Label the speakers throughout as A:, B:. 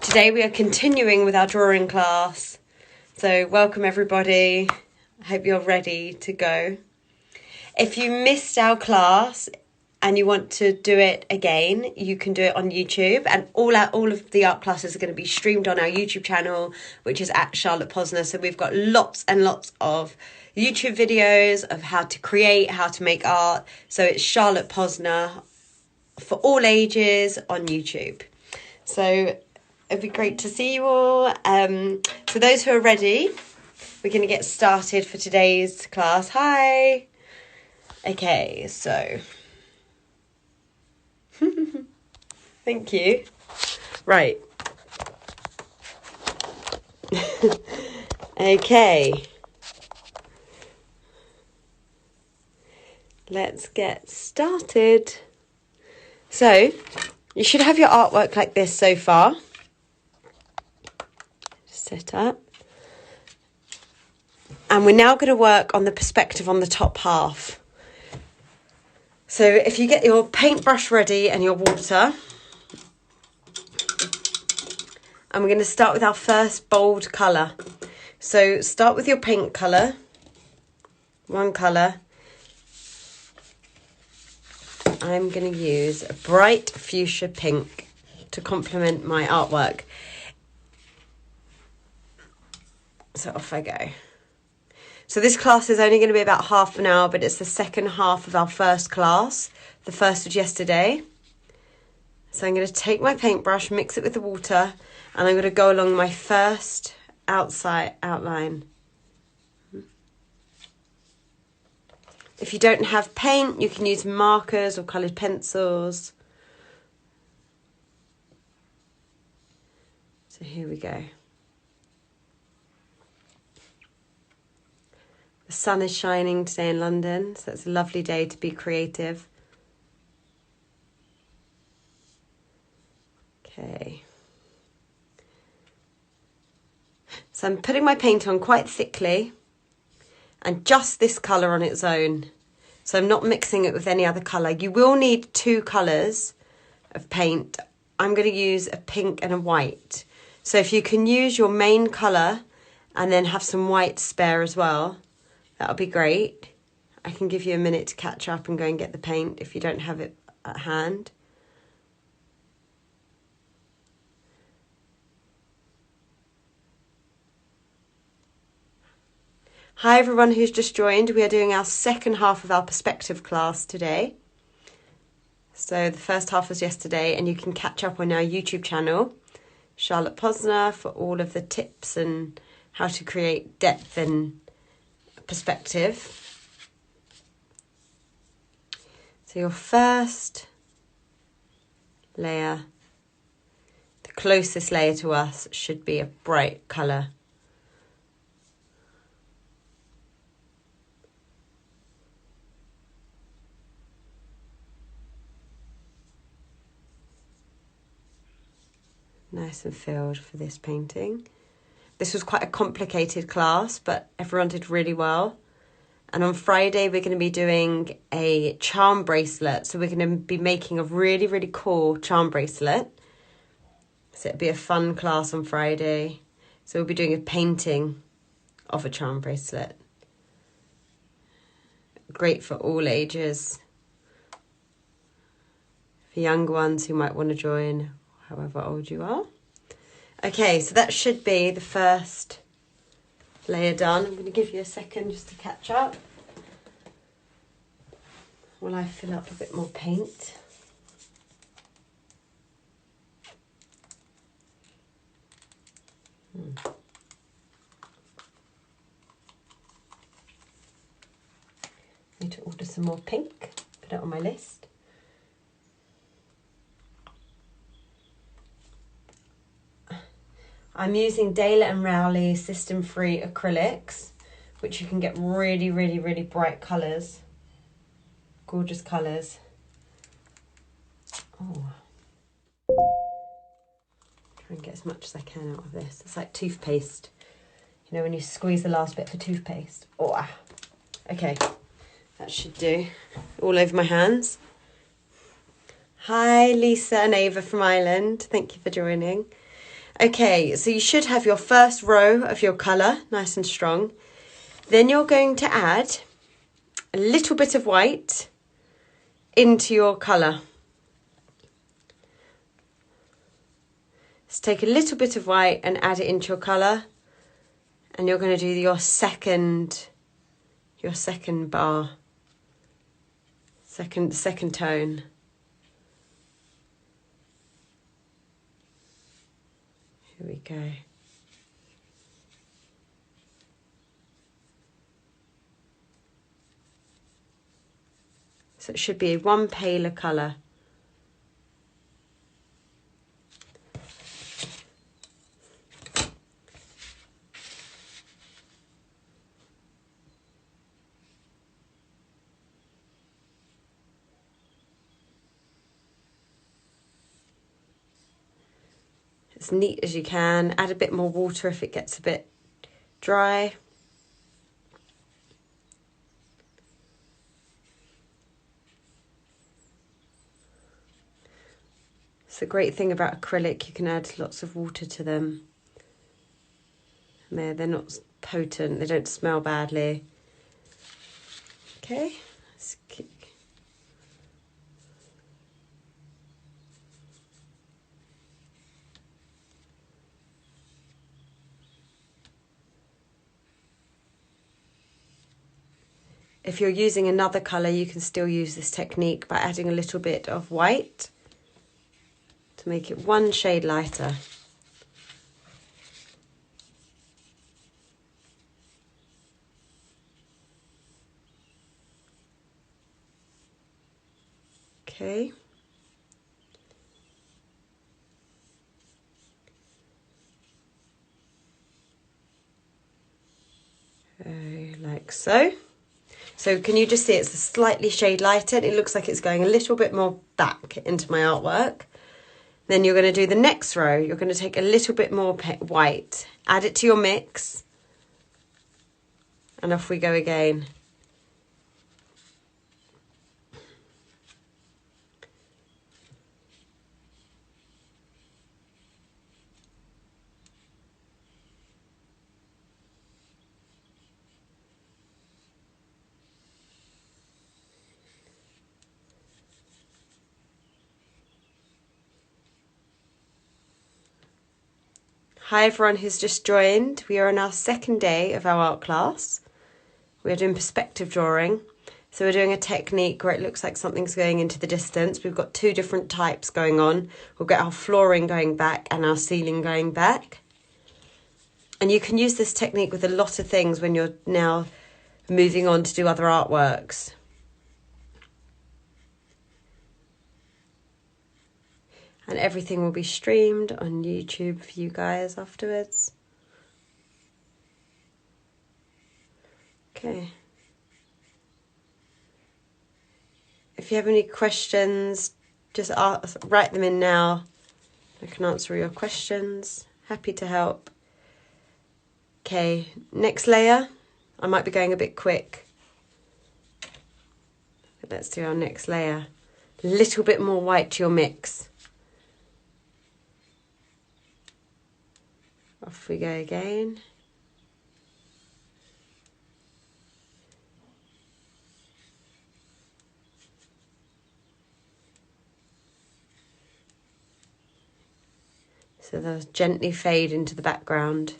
A: Today we are continuing with our drawing class. So welcome everybody. I hope you're ready to go. If you missed our class and you want to do it again, you can do it on YouTube. And all of the art classes are going to be streamed on our YouTube channel, which is at Charlotte Posner. So we've got lots and lots of YouTube videos of how to create, how to make art. So it's Charlotte Posner for all ages on YouTube. So it'd be great to see you all. For those who are ready, we're going to get started for today's class. Hi. Okay, so thank you. Right. Okay. Let's get started. So, you should have your artwork like this so far. Just set up. And we're now going to work on the perspective on the top half. So if you get your paintbrush ready and your water, and we're going to start with our first bold colour. So start with your paint colour, one colour. I'm going to use a bright fuchsia pink to complement my artwork. So off I go. So this class is only going to be about half an hour, but it's the second half of our first class. The first was yesterday. So I'm going to take my paintbrush, mix it with the water, and I'm going to go along my first outside outline. If you don't have paint, you can use markers or coloured pencils. So here we go. The sun is shining today in London, so it's a lovely day to be creative. Okay. So I'm putting my paint on quite thickly. And just this colour on its own. So I'm not mixing it with any other colour. You will need two colours of paint. I'm going to use a pink and a white. So if you can use your main colour and then have some white spare as well, that'll be great. I can give you a minute to catch up and go and get the paint if you don't have it at hand. Hi everyone who's just joined. We are doing our second half of our perspective class today. So the first half was yesterday, and you can catch up on our YouTube channel, Charlotte Posner, for all of the tips and how to create depth and perspective. So your first layer, the closest layer to us, should be a bright colour. Nice and filled for this painting. This was quite a complicated class, but everyone did really well. And on Friday, we're going to be doing a charm bracelet. So we're going to be making a really, really cool charm bracelet. So it'll be a fun class on Friday. So we'll be doing a painting of a charm bracelet. Great for all ages. For younger ones who might want to join, however old you are. Okay, so that should be the first layer done. I'm going to give you a second just to catch up while I fill up a bit more paint. Need to order some more pink, put it on my list. I'm using Daler and Rowley system-free acrylics, which you can get really, really, really bright colours. Gorgeous colours. Oh. Try and get as much as I can out of this. It's like toothpaste. You know when you squeeze the last bit for toothpaste. Oh. Okay, that should do. All over my hands. Hi, Lisa and Ava from Ireland. Thank you for joining. Okay, so you should have your first row of your colour nice and strong. Then you're going to add a little bit of white into your colour. So take a little bit of white and add it into your colour, and you're going to do your second bar, second tone. Here we go. So it should be one paler colour. As neat as you can. Add a bit more water if it gets a bit dry. It's a great thing about acrylic, you can add lots of water to them. And they're not potent, they don't smell badly. Okay, let's keep. If you're using another colour, you can still use this technique by adding a little bit of white to make it one shade lighter. Okay. Like so. So can you just see it's a slightly shade lighter? It looks like it's going a little bit more back into my artwork. Then you're going to do the next row. You're going to take a little bit more white, add it to your mix, and off we go again. Hi everyone who's just joined. We are on our second day of our art class. We're doing perspective drawing. So we're doing a technique where it looks like something's going into the distance. We've got two different types going on. We'll get our flooring going back and our ceiling going back. And you can use this technique with a lot of things when you're now moving on to do other artworks. And everything will be streamed on YouTube for you guys afterwards. Okay. If you have any questions, just write them in now. I can answer your questions. Happy to help. Okay, next layer. I might be going a bit quick. But let's do our next layer. A little bit more white to your mix. Off we go again. So they'll gently fade into the background.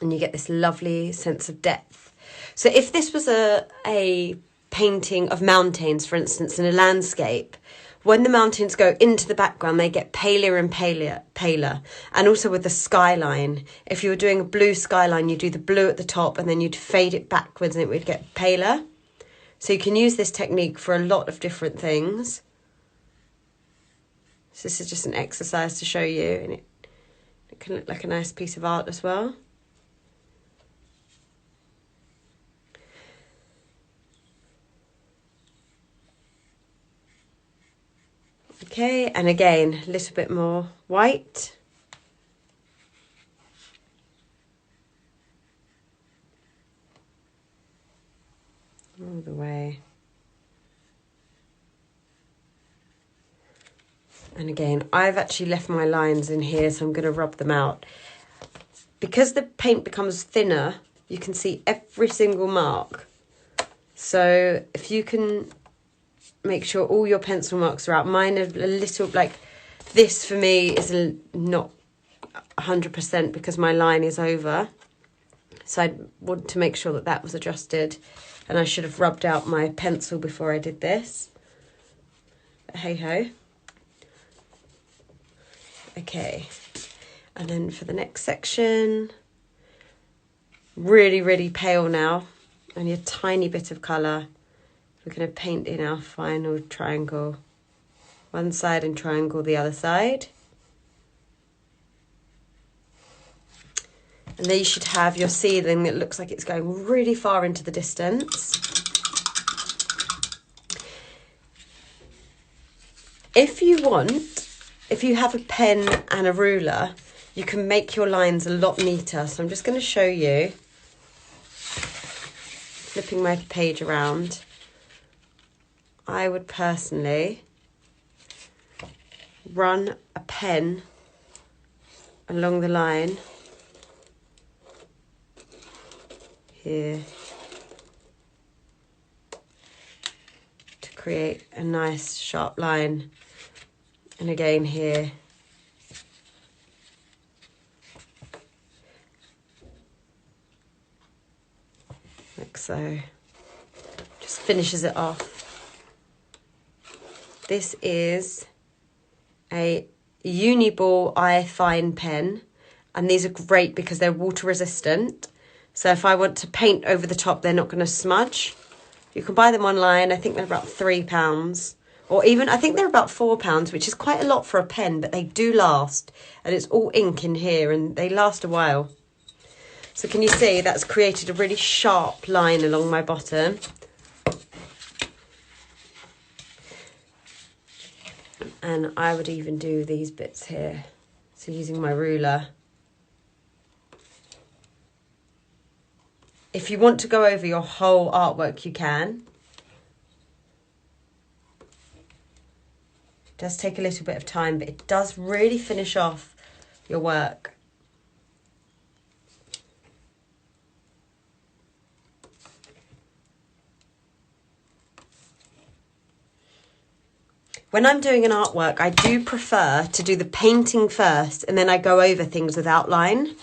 A: And you get this lovely sense of depth. So if this was a painting of mountains, for instance, in a landscape, when the mountains go into the background, they get paler and paler. And also with the skyline, if you were doing a blue skyline, you do the blue at the top and then you'd fade it backwards and it would get paler. So you can use this technique for a lot of different things. So this is just an exercise to show you, and it can look like a nice piece of art as well. Okay, and again, a little bit more white. All the way. And again, I've actually left my lines in here, so I'm going to rub them out. Because the paint becomes thinner, you can see every single mark. So if you can make sure all your pencil marks are out. Mine are a little, like, this for me is not 100% because my line is over. So I want to make sure that that was adjusted. And I should have rubbed out my pencil before I did this. But hey ho. Okay. And then for the next section, really, really pale now. Only a tiny bit of colour. We're going to paint in our final triangle. One side and triangle the other side. And there you should have your ceiling that looks like it's going really far into the distance. If you want, if you have a pen and a ruler, you can make your lines a lot neater. So I'm just going to show you, flipping my page around. I would personally run a pen along the line here to create a nice sharp line, and again here. Like so. Just finishes it off. This is a Uniball eye fine pen, and these are great because they're water resistant. So if I want to paint over the top, they're not going to smudge. You can buy them online. I think they're about £3, or even I think they're about £4, which is quite a lot for a pen, but they do last. And it's all ink in here, and they last a while. So can you see that's created a really sharp line along my bottom? And I would even do these bits here. So using my ruler. If you want to go over your whole artwork, you can. It does take a little bit of time, but it does really finish off your work. When I'm doing an artwork, I do prefer to do the painting first and then I go over things with outline.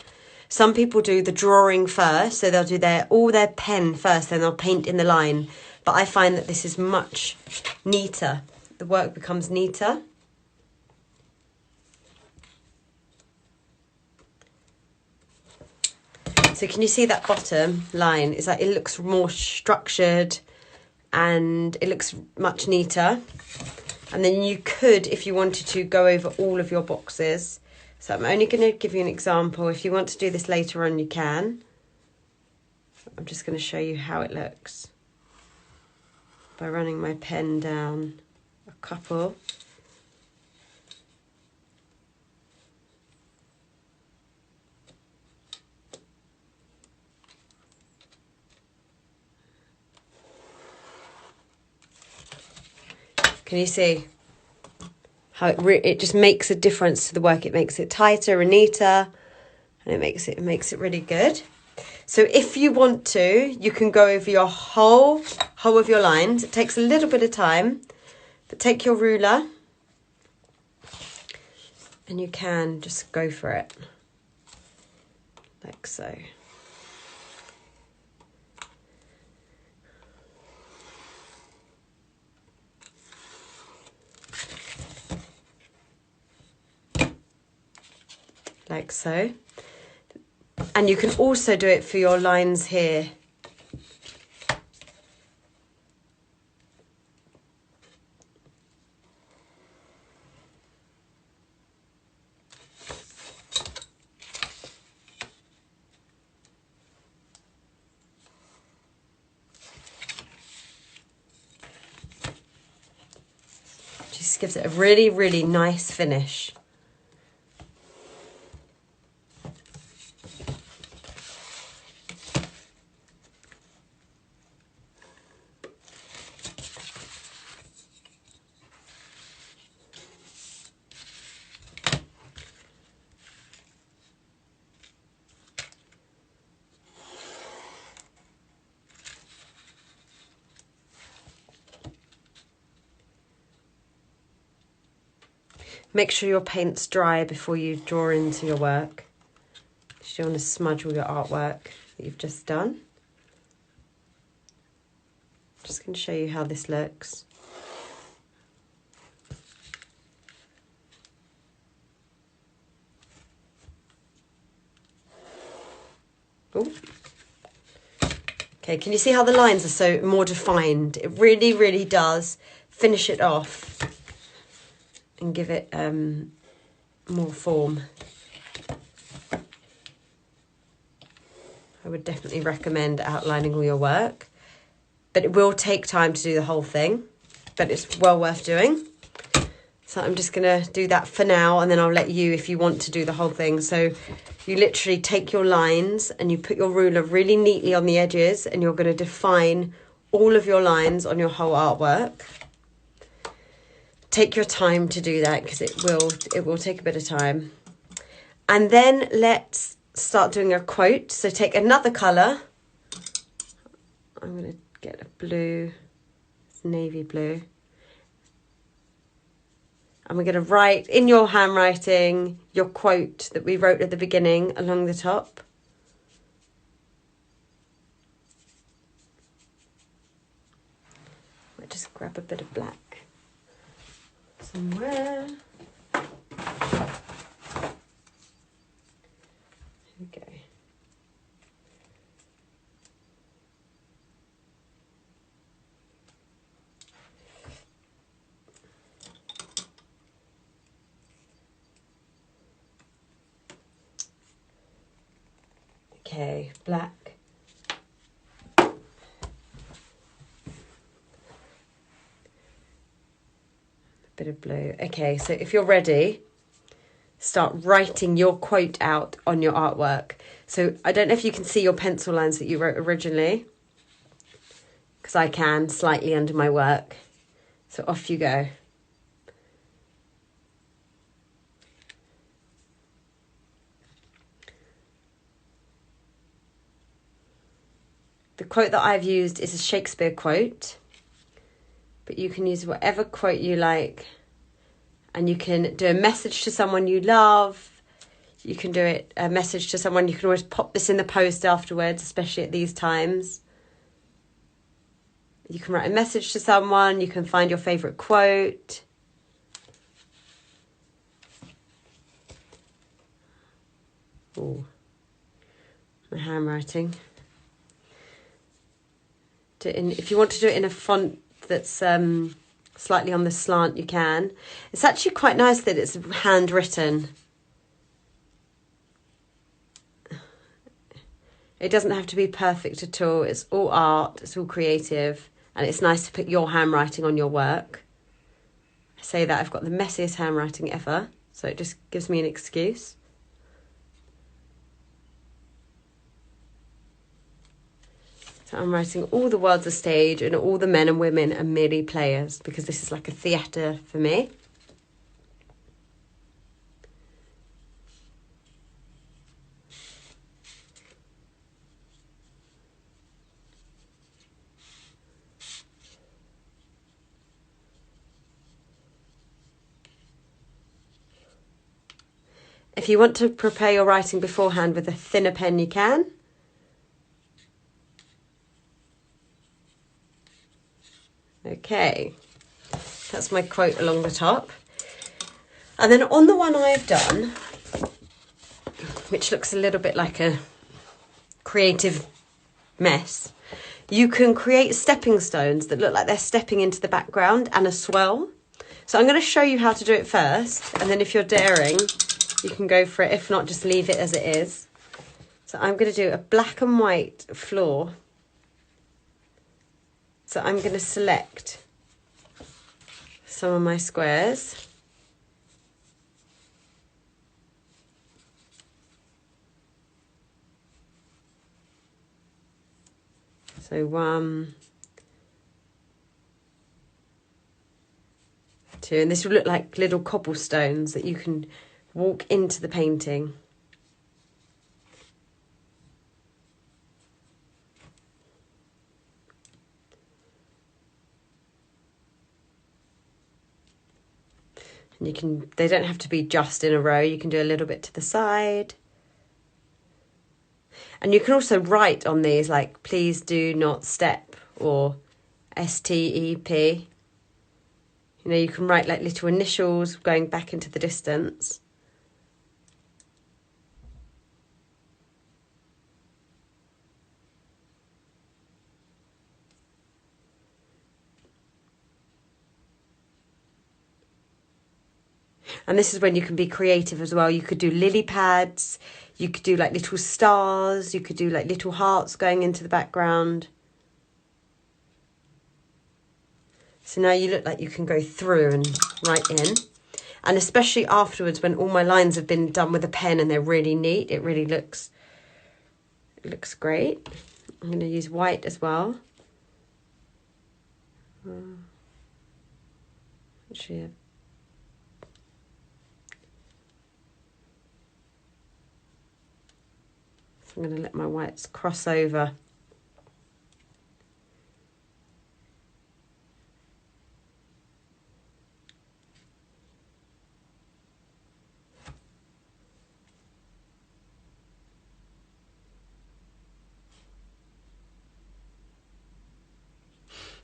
A: Some people do the drawing first, so they'll do all their pen first, then they'll paint in the line. But I find that this is much neater. The work becomes neater. So can you see that bottom line? It's like it looks more structured and it looks much neater. And then you could, if you wanted to, go over all of your boxes. So I'm only going to give you an example. If you want to do this later on, you can. I'm just going to show you how it looks by running my pen down a couple. Can you see how it just makes a difference to the work? It makes it tighter and neater, and it makes it really good. So if you want to, you can go over your whole of your lines. It takes a little bit of time, but take your ruler and you can just go for it, like so. Like so. And you can also do it for your lines here. Just gives it a really, really nice finish. Make sure your paint's dry before you draw into your work. You don't want to smudge all your artwork that you've just done. Just going to show you how this looks. Ooh. Okay, can you see how the lines are so more defined? It really, really does finish it off and give it more form. I would definitely recommend outlining all your work, but it will take time to do the whole thing, but it's well worth doing. So I'm just going to do that for now, and then I'll let you, if you want to do the whole thing. So you literally take your lines and you put your ruler really neatly on the edges, and you're going to define all of your lines on your whole artwork. Take your time to do that because it will take a bit of time. And then let's start doing a quote. So take another colour. I'm going to get a blue, it's navy blue. And we're going to write in your handwriting your quote that we wrote at the beginning along the top. Might just grab a bit of black somewhere. Here we go. Okay, black. Bit of blue. Okay, so if you're ready, start writing your quote out on your artwork. So I don't know if you can see your pencil lines that you wrote originally, because I can slightly under my work. So off you go. The quote that I've used is a Shakespeare quote, but you can use whatever quote you like, and you can do a message to someone you love. You can do it a message to someone. You can always pop this in the post afterwards, especially at these times. You can write a message to someone. You can find your favourite quote. Oh, my handwriting. If you want to do it in a font that's slightly on the slant, you can. It's actually quite nice that it's handwritten. It doesn't have to be perfect at all. It's all art, it's all creative, and it's nice to put your handwriting on your work. I say that I've got the messiest handwriting ever, so it just gives me an excuse. So I'm writing all the world's a stage and all the men and women are merely players, because this is like a theatre for me. If you want to prepare your writing beforehand with a thinner pen, you can. Okay, that's my quote along the top. And then on the one I've done, which looks a little bit like a creative mess, you can create stepping stones that look like they're stepping into the background and a swell. So I'm going to show you how to do it first, and then if you're daring, you can go for it. If not, just leave it as it is. So I'm going to do a black and white floor. So I'm going to select some of my squares. So 1, 2, and this will look like little cobblestones that you can walk into the painting. And they don't have to be just in a row. You can do a little bit to the side. And you can also write on these like, please do not step, or STEP. You know, you can write like little initials going back into the distance. And this is when you can be creative as well. You could do lily pads, you could do like little stars, you could do like little hearts going into the background. So now you look like you can go through and write in. And especially afterwards when all my lines have been done with a pen and they're really neat, it looks great. I'm going to use white as well. Actually, I'm going to let my whites cross over.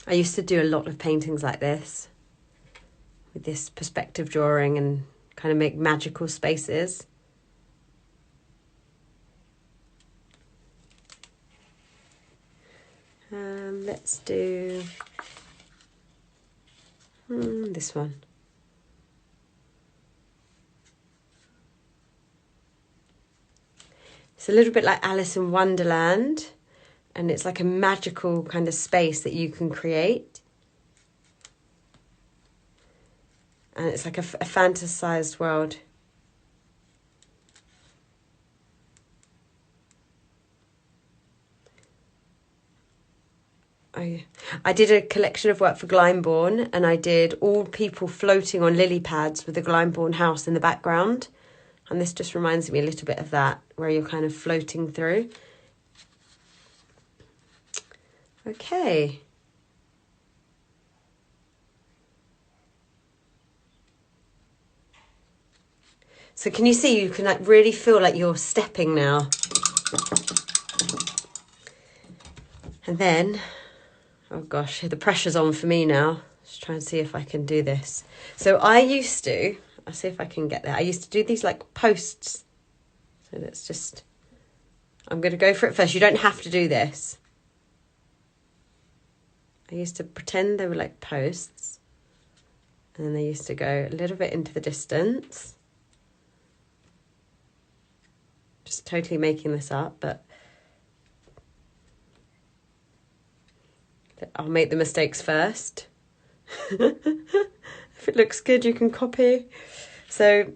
A: I used to do a lot of paintings like this, with this perspective drawing, and kind of make magical spaces. Let's do this one. It's a little bit like Alice in Wonderland, and it's like a magical kind of space that you can create. And it's like a fantasized world. I did a collection of work for Glyndebourne, and I did all people floating on lily pads with the Glyndebourne house in the background. And this just reminds me a little bit of that, where you're kind of floating through. Okay. So can you see, you can like really feel like you're stepping now. And then, oh gosh, the pressure's on for me now. Let's try and see if I can do this. So I'll see if I can get there. I used to do these like posts. So let's just, I'm going to go for it first. You don't have to do this. I used to pretend they were like posts. And then they used to go a little bit into the distance. Just totally making this up, but I'll make the mistakes first. If it looks good, you can copy. So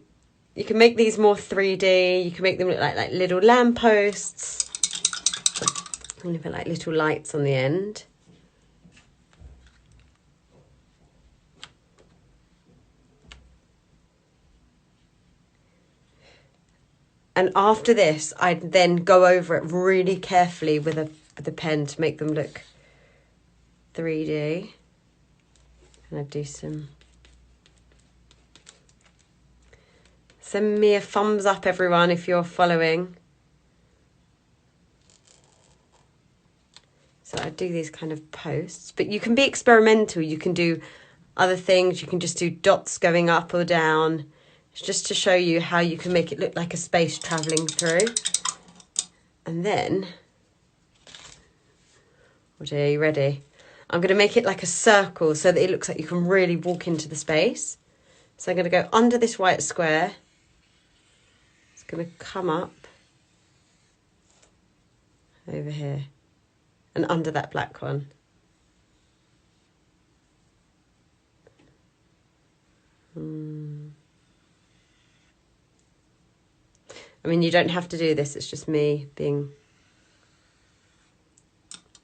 A: you can make these more 3D. You can make them look like little lampposts. And put like little lights on the end. And after this, I'd then go over it really carefully with a pen to make them look 3D. And I'd do some. Send me a thumbs up, everyone, if you're following. So I do these kind of posts, but you can be experimental. You can do other things. You can just do dots going up or down. It's just to show you how you can make it look like a space traveling through. And then, are you ready? I'm going to make it like a circle so that it looks like you can really walk into the space. So I'm going to go under this white square. It's going to come up over here and under that black one. I mean, you don't have to do this. It's just me being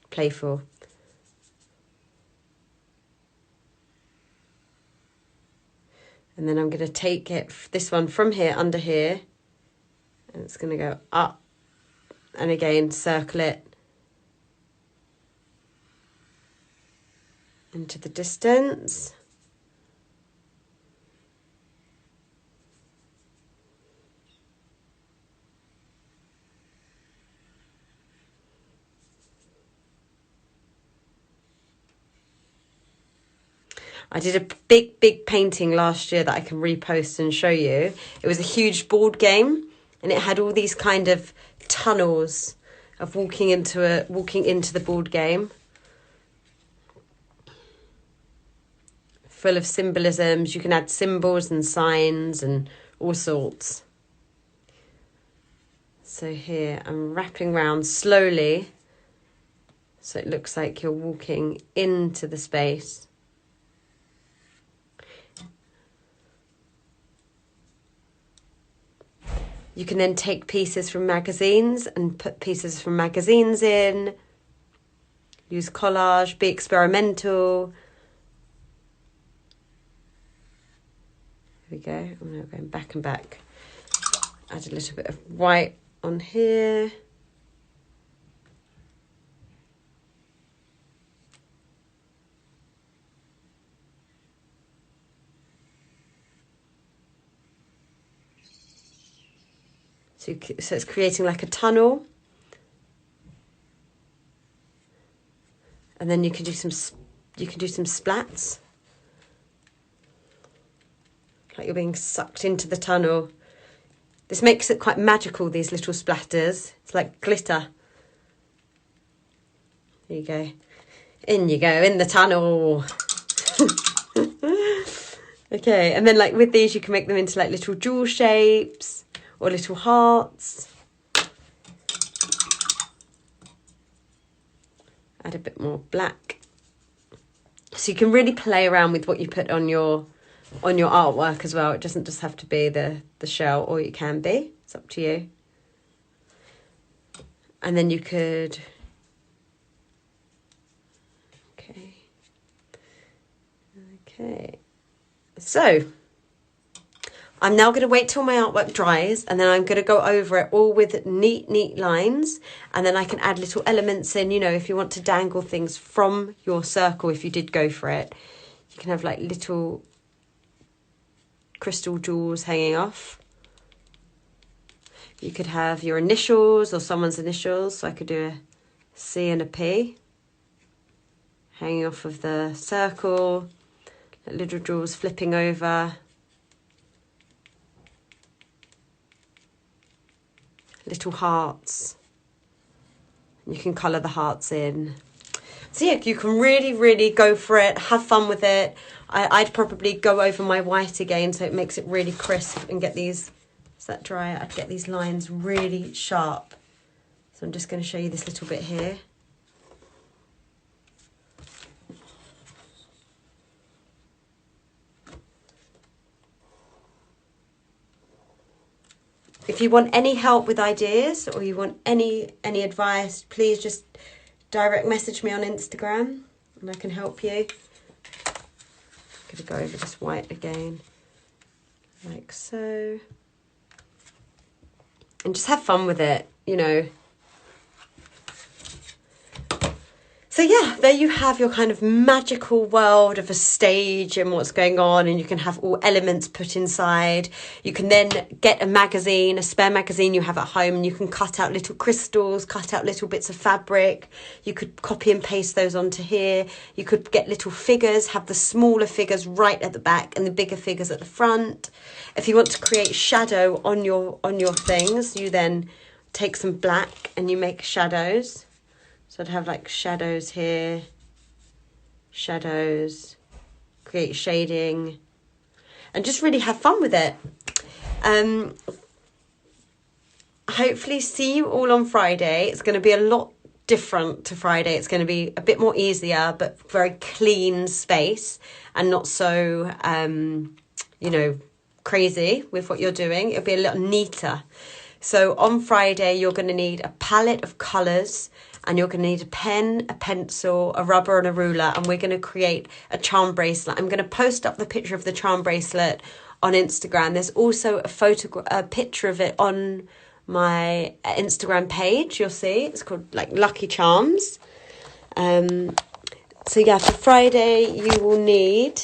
A: playful. And then I'm going to take this one from here, under here, and it's going to go up, and again, circle it into the distance. I did a big painting last year that I can repost and show you. It was a huge board game, and it had all these kind of tunnels of walking into the board game, full of symbolisms. You can add symbols and signs and all sorts. So here I'm wrapping around slowly, so it looks like you're walking into the space. You can then take pieces from magazines and put pieces from magazines in. Use collage, be experimental. Here we go. I'm now going back and back. Add a little bit of white on here. So it's creating like a tunnel. And then you can do some splats. Like you're being sucked into the tunnel. This makes it quite magical, these little splatters. It's like glitter. There you go. In you go, in the tunnel. Okay, and then like with these you can make them into like little jewel shapes or little hearts. Add a bit more black. So you can really play around with what you put on your artwork as well. It doesn't just have to be the shell, or it can be. It's up to you. And then you could... Okay. So I'm now going to wait till my artwork dries, and then I'm going to go over it all with neat lines, and then I can add little elements in, you know, if you want to dangle things from your circle, if you did go for it. You can have like little crystal jewels hanging off. You could have your initials or someone's initials. So I could do a C and a P hanging off of the circle, little jewels flipping over. Little hearts. You can colour the hearts in. So yeah, you can really go for it, have fun with it. I'd probably go over my white again so it makes it really crisp and get these, is that dry? I'd get these lines really sharp. So I'm just going to show you this little bit here. If you want any help with ideas or you want any advice, please just direct message me on Instagram and I can help you. I'm going to go over this white again, like so. And just have fun with it, you know. So yeah, there you have your kind of magical world of a stage and what's going on, and you can have all elements put inside. You can then get a magazine, a spare magazine you have at home, and you can cut out little crystals, cut out little bits of fabric. You could copy and paste those onto here. You could get little figures, have the smaller figures right at the back and the bigger figures at the front. If you want to create shadow on your things, you then take some black and you make shadows. So I'd have like shadows here, shadows, create shading, and just really have fun with it. Hopefully see you all on Friday. It's going to be a lot different to Friday. It's going to be a bit more easier, but very clean space and not so, you know, crazy with what you're doing. It'll be a little neater. So on Friday, you're going to need a palette of colours, and you're going to need a pen, a pencil, a rubber and a ruler, and we're going to create a charm bracelet. I'm going to post up the picture of the charm bracelet on Instagram. There's also a picture of it on my Instagram page, you'll see. It's called like Lucky Charms. So yeah, for Friday you will need,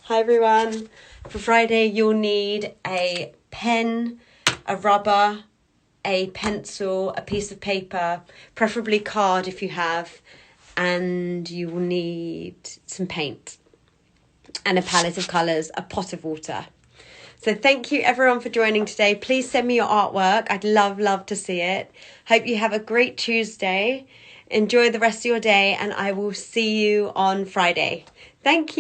A: hi everyone, for Friday you'll need a pen, a rubber, a pencil, a piece of paper, preferably card if you have, and you will need some paint. and a palette of colours, a pot of water. So thank you everyone for joining today. Please send me your artwork. I'd love to see it. Hope you have a great Tuesday. Enjoy the rest of your day, and I will see you on Friday. Thank you.